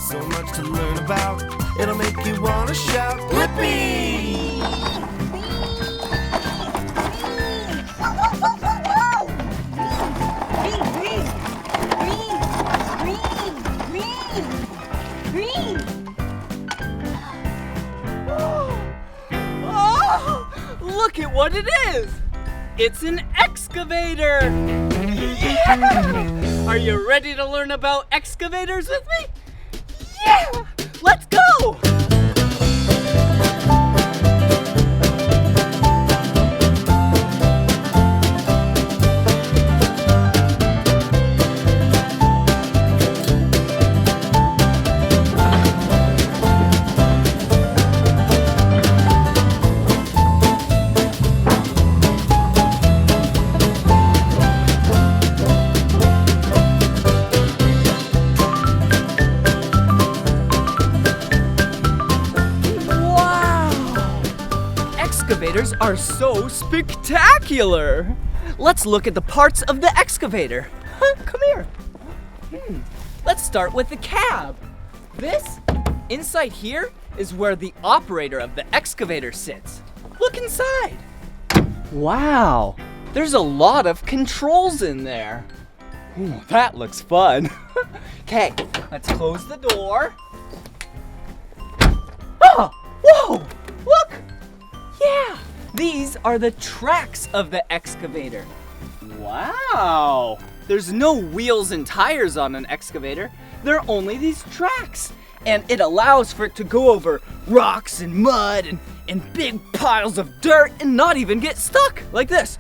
So much to learn about, it'll make you want to shout, Blippi! Look at what it is! It's an excavator! Yeah! Are you ready to learn about excavators with me? Yeah! Let's go! Excavators are so spectacular! Let's look at the parts of the excavator. Come here. Let's start with the cab. This, inside here, is where the operator of the excavator sits. Look inside. Wow, there's a lot of controls in there. Ooh, that looks fun. Okay, let's close the door. Oh, whoa, look. Yeah, these are the tracks of the excavator. Wow, there's no wheels and tires on an excavator. There are only these tracks. And it allows for it to go over rocks and mud and big piles of dirt and not even get stuck, like this.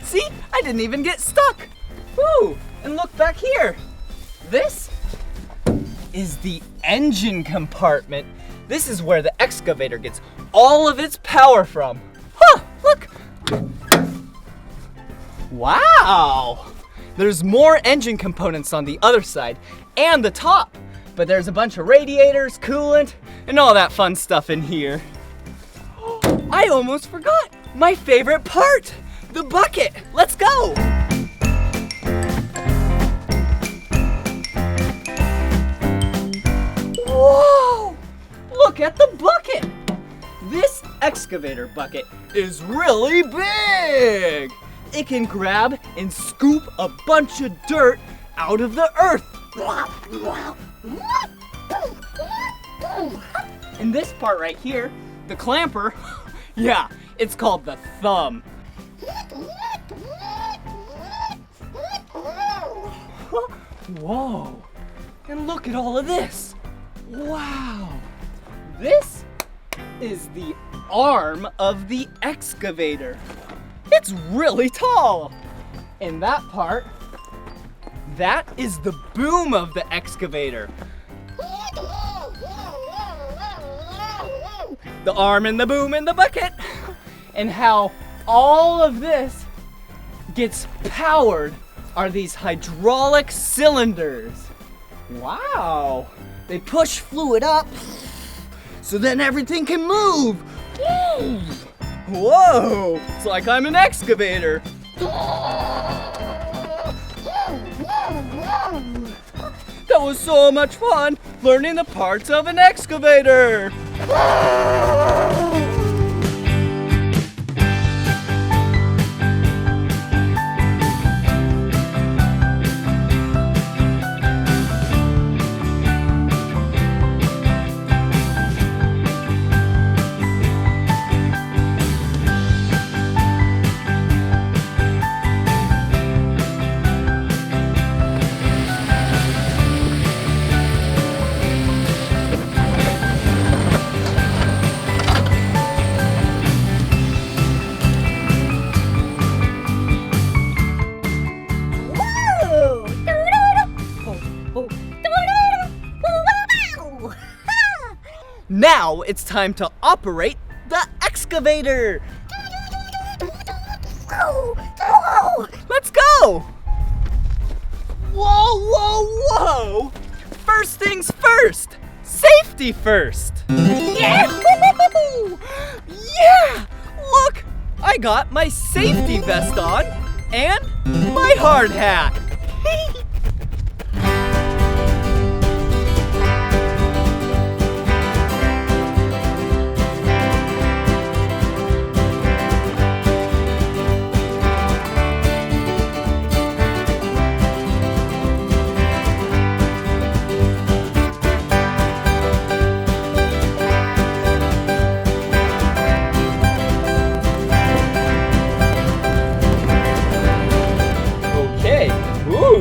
See, I didn't even get stuck. Woo, and look back here. This is the engine compartment. This is where the excavator gets all of its power from. Huh, look. Wow. There's more engine components on the other side and the top, but there's a bunch of radiators, coolant, and all that fun stuff in here. I almost forgot my favorite part, the bucket. Let's go. Whoa! Look at the bucket! This excavator bucket is really big! It can grab and scoop a bunch of dirt out of the earth. And this part right here, the clamper, yeah, it's called the thumb. Whoa! And look at all of this. Wow! This is the arm of the excavator. It's really tall. And that part, that is the boom of the excavator. The arm and the boom and the bucket. And how all of this gets powered are these hydraulic cylinders. Wow. They push fluid up so then everything can move. Whoa, it's like I'm an excavator. That was so much fun learning the parts of an excavator. Now it's time to operate the excavator. Let's go. Whoa, whoa, whoa. First things first. Safety first. Yeah. Yeah. Look, I got my safety vest on And my hard hat.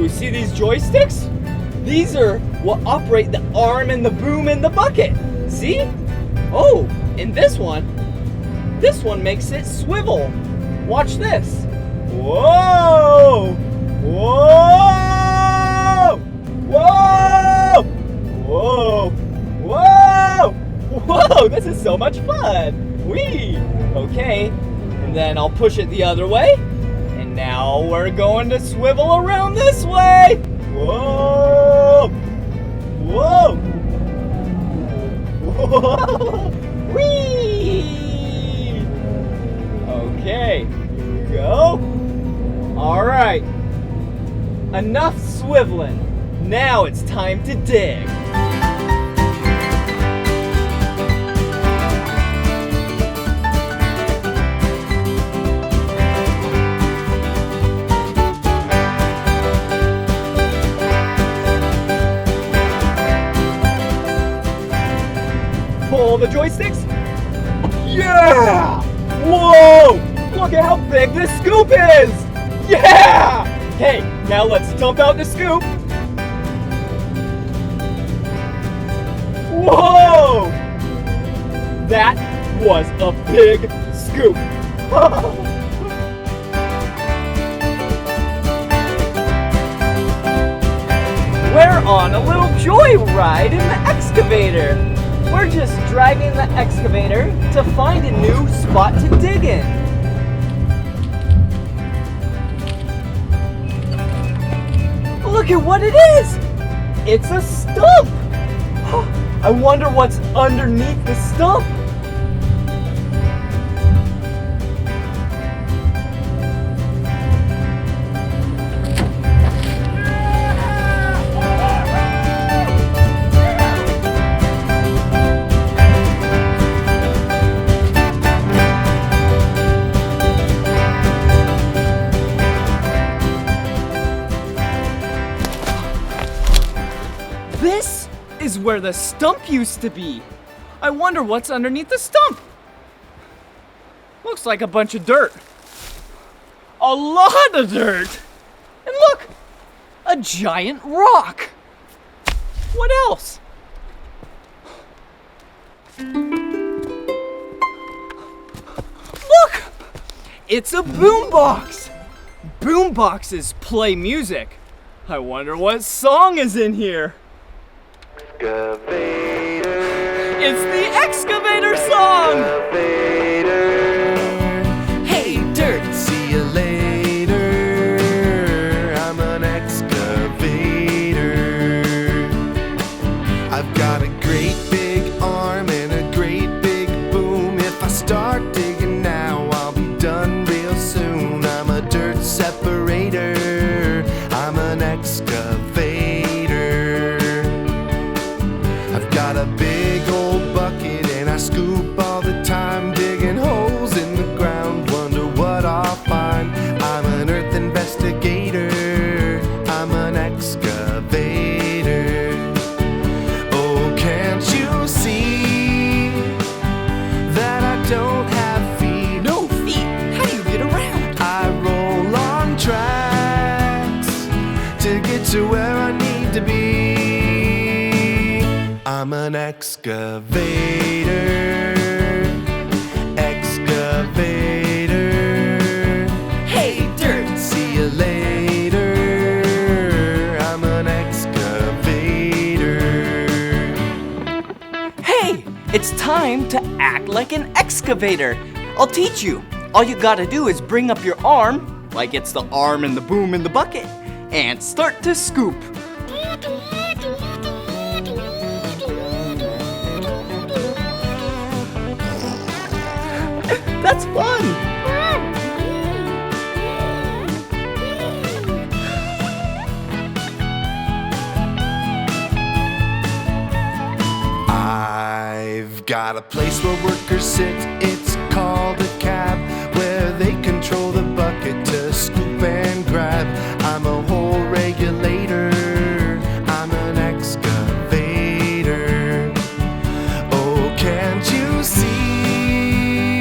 See these joysticks? These are what operate the arm and the boom and the bucket. See? Oh, and this one makes it swivel. Watch this. Whoa! Whoa! Whoa! Whoa! Whoa! Whoa! This is so much fun. Whee! Okay, and then I'll push it the other way. Now we're going to swivel around this way. Whoa! Whoa! Whoa! Whee! Okay, here we go. All right, enough swiveling. Now it's time to dig. Pull the joysticks. Yeah! Whoa! Look at how big this scoop is! Yeah! Okay, now let's dump out the scoop. Whoa! That was a big scoop. We're on a little joyride in the excavator. We're just driving the excavator to find a new spot to dig in. Look at what it is! It's a stump! I wonder what's underneath the stump. This is where the stump used to be. I wonder what's underneath the stump. Looks like a bunch of dirt. A lot of dirt. And look, a giant rock. What else? Look, it's a boombox. Boomboxes play music. I wonder what song is in here. Excavator. It's the Excavator song! Excavator. Hey, dirt, see you later. I'm an excavator. I've got a great big arm and a great big boom. If I start digging now, I'll be done real soon. I'm a dirt separator. I'm an excavator. I've got a big old bucket and I scoop all the time, digging holes in the ground, wonder what I'll find. I'm an earth investigator, I'm an excavator. Oh, can't you see that I don't have feet? No feet? How do you get around? I roll on tracks to get to where I need to be. I'm an excavator, excavator. Hey, dirt, see you later. I'm an excavator. Hey, it's time to act like an excavator. I'll teach you. All you gotta do is bring up your arm, like it's the arm and the boom in the bucket, and start to scoop. That's fun! I've got a place where workers sit, it's called a cab, where they control the bucket to scoop and grab. I'm a hole regulator, I'm an excavator. Oh, can't you see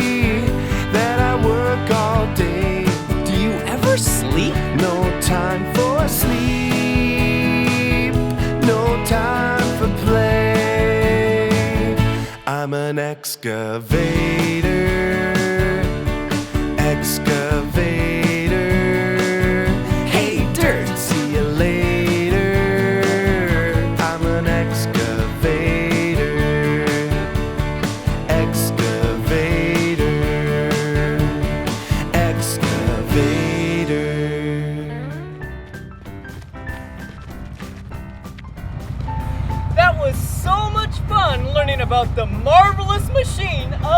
that I work all day? Do you ever sleep? No time for sleep, no time for play. I'm an excavator, excavator. Hey, dirt, see you later. I'm an excavator, excavator, excavator. That was so much fun learning about the marvelous machine of